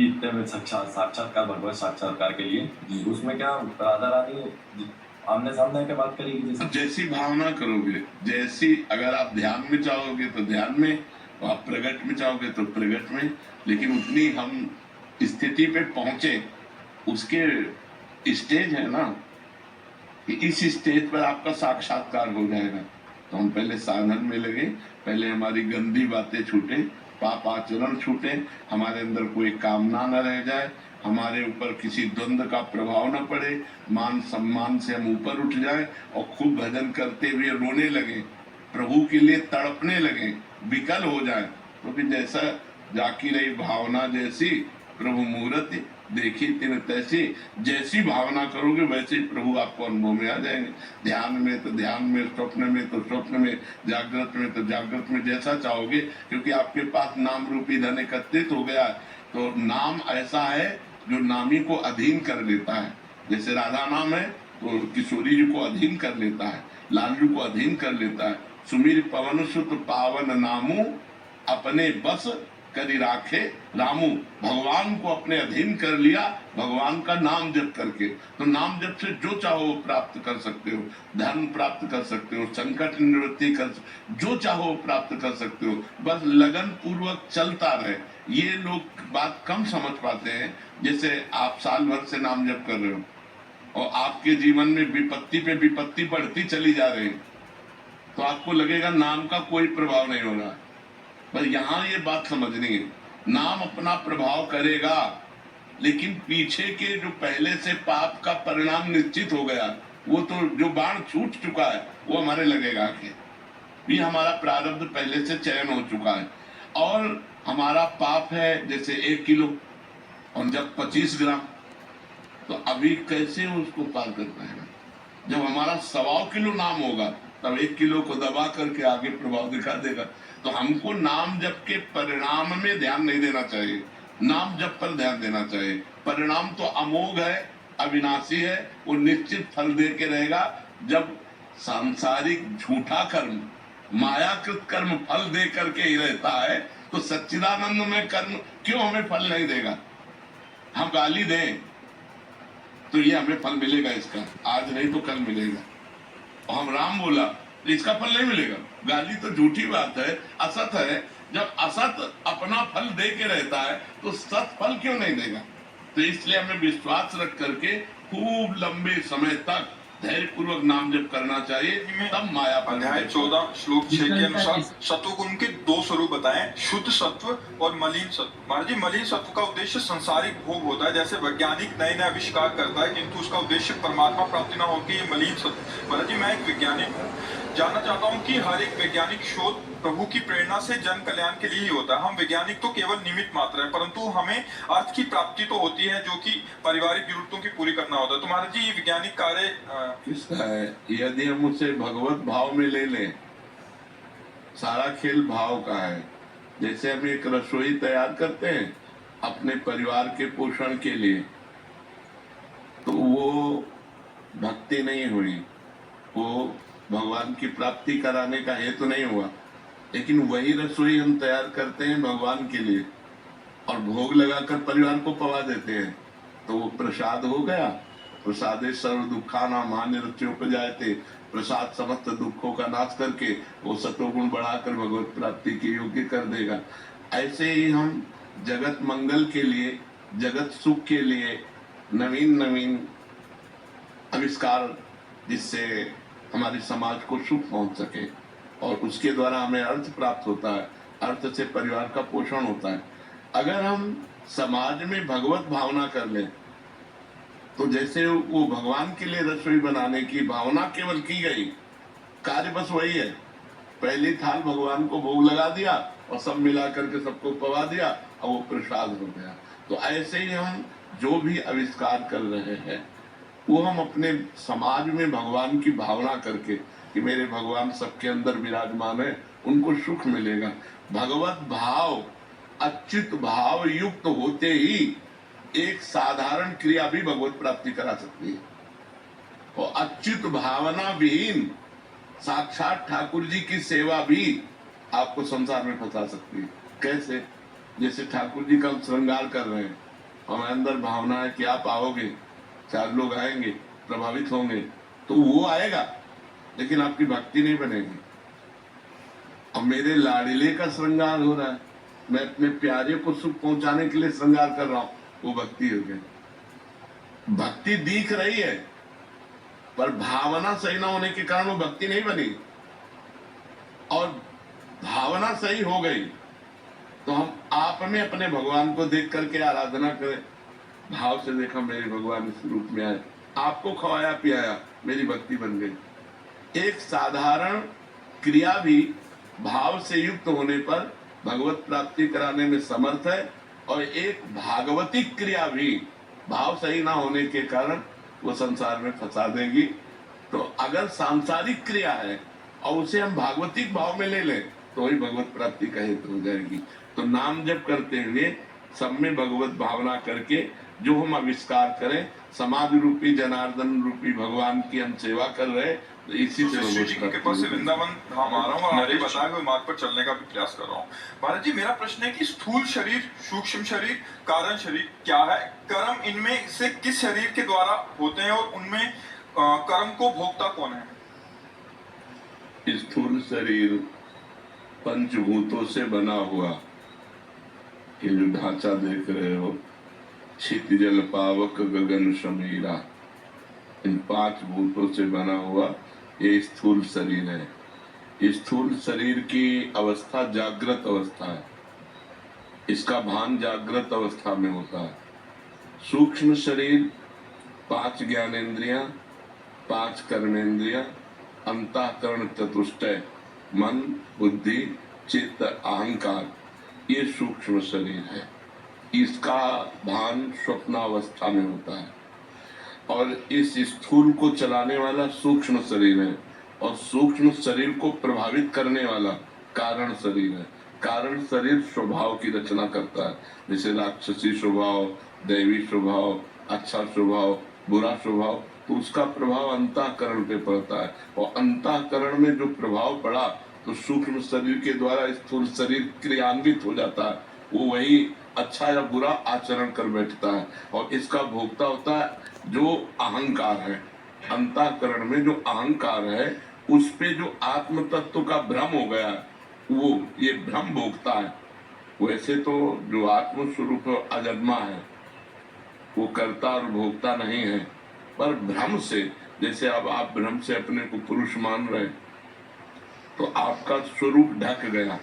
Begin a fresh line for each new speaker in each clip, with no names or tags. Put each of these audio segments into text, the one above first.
इतने में साक्षात्कार भगवत साक्षात्कार के लिए उसमें क्या राधा रानी आमने सामने के बात करेगी?
जैसी भावना करोगे, जैसी अगर आप ध्यान में चाहोगे तो ध्यान में, और आप प्रगट में चाहोगे तो प्रगट में, लेकिन उतनी हम स्थिति पे पहुंचे, उसके स्टेज है ना कि इस स्टेज पर आपका साक्षात्कार हो जाएगा। तो हम पहले साधन में लगे, पहले हमारी गंदी बातें छूटे, पाप आचरण छूटे, हमारे अंदर कोई कामना न रह जाए, हमारे ऊपर किसी द्वंद्व का प्रभाव न पड़े, मान सम्मान से हम ऊपर उठ जाए और खूब भजन करते हुए रोने लगे, प्रभु के लिए तड़पने लगे, विकल हो जाए। क्योंकि जैसा जाकी रही भावना जैसी प्रभु मूर्ति देखी तिन तैसी, जैसी भावना करोगे वैसे ही प्रभु आपको अनुभव में आ जाएंगे। ध्यान में तो ध्यान में, स्वप्न में तो स्वप्न में, जागृत में तो जागृत में, जैसा चाहोगे। क्योंकि आपके पास नाम रूपी धन एकत्रित हो गया। तो नाम ऐसा है जो नामी को अधीन कर लेता है। जैसे राधा नाम है तो किशोरी जी को अधीन कर लेता है, लालू को अधीन कर लेता है। सुमीर पवन सुत पावन नामू, अपने बस करी राखे रामू। भगवान को अपने अधीन कर लिया, भगवान का नाम जप करके। तो नाम जप से जो चाहो प्राप्त कर सकते हो, धन प्राप्त कर सकते हो, संकट निवृत्ति कर, जो चाहो प्राप्त कर सकते हो। बस लगन पूर्वक चलता रहे। ये लोग बात कम समझ पाते हैं। जैसे आप साल भर से नाम जप कर रहे हो और आपके जीवन में विपत्ति पे विपत्ति बढ़ती चली जा रही, तो आपको लगेगा नाम का कोई प्रभाव नहीं हो रहा। पर यहाँ ये बात समझनी है, नाम अपना प्रभाव करेगा, लेकिन पीछे के जो पहले से पाप का परिणाम निश्चित हो गया, वो तो जो बाण छूट चुका है वो हमारे लगेगा कि भी हमारा प्रारब्ध पहले से चयन हो चुका है। और हमारा पाप है जैसे 1 किलो और जब 25 ग्राम, तो अभी कैसे उसको पार कर पाएगा? जब हमारा 1.25 किलो नाम होगा तब 1 किलो को दबा करके आगे प्रभाव दिखा देगा। तो हमको नाम जप के परिणाम में ध्यान नहीं देना चाहिए, नाम जप पर ध्यान देना चाहिए। परिणाम तो अमोघ है, अविनाशी है, वो निश्चित फल दे के रहेगा। जब सांसारिक झूठा कर्म, मायाकृत कर्म फल दे करके ही रहता है, तो सच्चिदानंद में कर्म क्यों हमें फल नहीं देगा? हम गाली दें तो ये हमें फल मिलेगा, इसका आज नहीं तो कल मिलेगा। और हम राम बोला तो इसका फल नहीं मिलेगा। गाली तो झूठी बात है, असत है। जब असत अपना फल दे के रहता है तो सत फल क्यों नहीं देगा? तो इसलिए हमें विश्वास रख करके खूब लंबे समय तक धैर्य पूर्वक नाम जप करना चाहिए, तब माया।
अध्याय 14 श्लोक 6 के अनुसार सत्वगुण के 2 स्वरूप बताएं, शुद्ध सत्व और मलिन सत्व। महाराज जी, मलिन सत्व का उद्देश्य संसारिक भोग होता है। जैसे वैज्ञानिक नए नए आविष्कार करता है किंतु उसका उद्देश्य परमात्मा प्राप्ति न होकर ये मलिन सत्व। महाराज जी, मैं एक वैज्ञानिक हूँ, जानना चाहता हूँ कि हर एक वैज्ञानिक शोध प्रभु की प्रेरणा से जन कल्याण के लिए ही होता है। हम वैज्ञानिक तो केवल निमित्त मात्र है, परंतु हमें अर्थ की प्राप्ति तो होती है जो कि पारिवारिक जरूरतों की पूरी करना होता है। तो महाराज जी, ये वैज्ञानिक कार्य
किसका है? यदि हम उसे भगवत भाव में ले लें, सारा खेल भाव का है। जैसे हम एक रसोई तैयार करते हैं अपने परिवार के पोषण के लिए, तो वो भक्ति नहीं हुई, वो भगवान की प्राप्ति कराने का हेतु नहीं हुआ। लेकिन वही रसोई हम तैयार करते हैं भगवान के लिए और भोग लगाकर परिवार को पवा देते हैं, तो वो प्रसाद हो गया। प्रसादे सर्व दुखाना मान्य रच्योपजायते। प्रसाद समस्त दुखों का नाश करके वो सतोगुण बढ़ाकर भगवत प्राप्ति के योग्य कर देगा। ऐसे ही हम जगत मंगल के लिए, जगत सुख के लिए नवीन नवीन आविष्कार, जिससे हमारे समाज को सुख पहुंच सके और उसके द्वारा हमें अर्थ प्राप्त होता है, अर्थ से परिवार का पोषण होता है। अगर हम समाज में भगवत भावना कर लें, तो जैसे वो भगवान के लिए रसोई बनाने की भावना केवल की गई, कार्य बस वही है। पहली थाल भगवान को भोग लगा दिया और सब मिला करके सबको पवा दिया और वो प्रसाद हो गया। तो ऐसे ही हम जो भी आविष्कार कर रहे हैं वो हम अपने समाज में भगवान की भावना करके कि मेरे भगवान सबके अंदर विराजमान है, उनको सुख मिलेगा। भगवत भाव, अच्युत भाव युक्त होते ही एक साधारण क्रिया भी भगवत प्राप्ति करा सकती है। और अच्युत भावना विहीन साक्षात ठाकुर जी की सेवा भी आपको संसार में फंसा सकती है। कैसे? जैसे ठाकुर जी का हम श्रृंगार कर रहे हैं, हमारे अंदर भावना है कि आप आओगे, 4 लोग आएंगे, प्रभावित होंगे, तो वो आएगा, लेकिन आपकी भक्ति नहीं बनेगी। अब मेरे लाडले का श्रृंगार हो रहा है, मैं अपने प्यारे को सुख पहुंचाने के लिए श्रृंगार कर रहा हूं, वो भक्ति हो गई। भक्ति दिख रही है, पर भावना सही ना होने के कारण वो भक्ति नहीं बनी। और भावना सही हो गई तो हम आप में अपने भगवान को देख करके आराधना करें। भाव से देखा मेरे भगवान इस रूप में आए, आपको खवाया पियाया, मेरी भक्ति बन गई। एक साधारण क्रिया भी भाव से युक्त होने पर भगवत प्राप्ति कराने में समर्थ है, और एक भागवतिक क्रिया भी भाव सही ना होने के कारण वो संसार में फंसा देगी। तो अगर सांसारिक क्रिया है और उसे हम भागवतिक भाव में ले लें तो वही भगवत प्राप्ति का हेतु हो जाएगी। तो नाम जप करते हुए सब में भगवत भावना करके जो हम आविष्कार करें, समाज रूपी जनार्दन रूपी भगवान की हम सेवा कर रहे हैं, तो इसी से
शिव जी की कृपा से वृंदावन धाम आ रहा हूँ और आगे बताए हुए मार्ग पर चलने का भी प्रयास कर रहा हूँ। महाराज जी, मेरा प्रश्न है कि स्थूल शरीर, सूक्ष्म शरीर, कारण शरीर क्या है? कर्म इनमें से किस शरीर के द्वारा होते हैं और उनमें कर्म को भोगता कौन है?
स्थूल शरीर पंचभूतों से बना हुआ, ये जो ढांचा देख रहे हो, छित जल पावक गगन समीरा, इन 5 भूतों से बना हुआ ये स्थूल शरीर है। स्थूल शरीर की अवस्था जागृत अवस्था है, इसका भान जागृत अवस्था में होता है। सूक्ष्म शरीर 5 ज्ञानेंद्रियां, 5 कर्मेंद्रियां, अंतःकरण चतुष्टय, मन, बुद्धि, चित्त, अहंकार, ये सूक्ष्म शरीर है। इसका भान स्वप्नावस्था में होता है, और इस स्थूल को चलाने वाला सूक्ष्म शरीर है, और सूक्ष्म शरीर को प्रभावित करने वाला कारण शरीर है। कारण शरीर स्वभाव की रचना करता है, जैसे राक्षसी स्वभाव, दैवी स्वभाव, अच्छा स्वभाव, बुरा स्वभाव, तो उसका प्रभाव अंतःकरण पे पड़ता है, और अंतःकरण में जो प्रभाव पड़ा तो सूक्ष्म शरीर के द्वारा स्थूल शरीर क्रियान्वित हो जाता है, वो वही अच्छा या बुरा आचरण कर बैठता है, और इसका भोक्ता होता है जो अहंकार है। अंतःकरण में जो अहंकार है उस पे जो आत्म तत्व का भ्रम हो गया है, वो ये भ्रम भोगता है। वैसे तो जो आत्म स्वरूप अजन्मा है, वो कर्ता और भोक्ता नहीं है, पर भ्रम से, जैसे अब आप भ्रम से अपने को पुरुष मान रहे, तो आपका स्वरूप ढक गया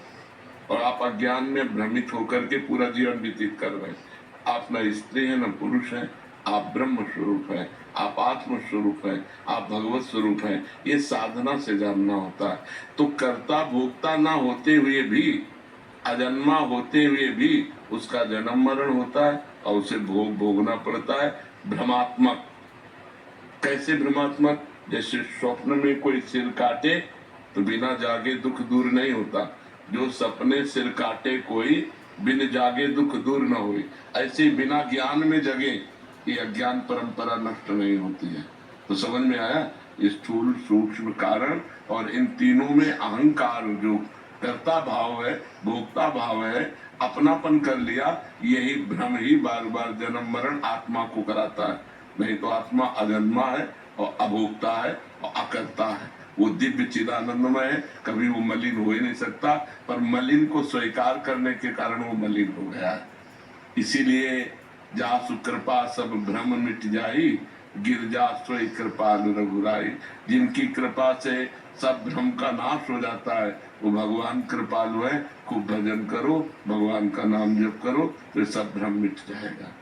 और आप अज्ञान में भ्रमित होकर के पूरा जीवन व्यतीत कर रहे हैं। आप न स्त्री है न पुरुष है, आप ब्रह्म स्वरूप है, आप आत्म स्वरूप है, आप भगवत स्वरूप है। ये साधना से जानना होता है। तो कर्ता भोक्ता ना होते हुए भी, अजन्मा होते हुए भी उसका जन्म मरण होता है और उसे भोग भोगना पड़ता है। भ्रमात्मक, कैसे भ्रमात्मक? जैसे स्वप्न में कोई सिर काटे तो बिना जागे दुख दूर नहीं होता, जो सपने सिर काटे कोई, बिन जागे दुख दूर न हुई। ऐसे बिना ज्ञान में जगे ये अज्ञान परंपरा नष्ट नहीं होती है। तो समझ में आया? स्थूल, सूक्ष्म, कारण, और इन तीनों में अहंकार जो कर्ता भाव है, भोक्ता भाव है, अपनापन कर लिया, यही भ्रम ही बार बार जन्म मरण आत्मा को कराता है। नहीं तो आत्मा अजन्मा है और अभोक्ता है और अकर्ता है। वो दिव्य चिदानंदमय है, कभी वो मलिन हो ही नहीं सकता, पर मलिन को स्वीकार करने के कारण वो मलिन हो गया है। इसीलिए जासु कृपा सब भ्रम मिट जाई, गिरजा सोई कृपालु रघुराई। जिनकी कृपा से सब भ्रम का नाश हो जाता है, वो भगवान कृपालु है। खूब भजन करो, भगवान का नाम जप करो, तो सब भ्रम मिट जाएगा।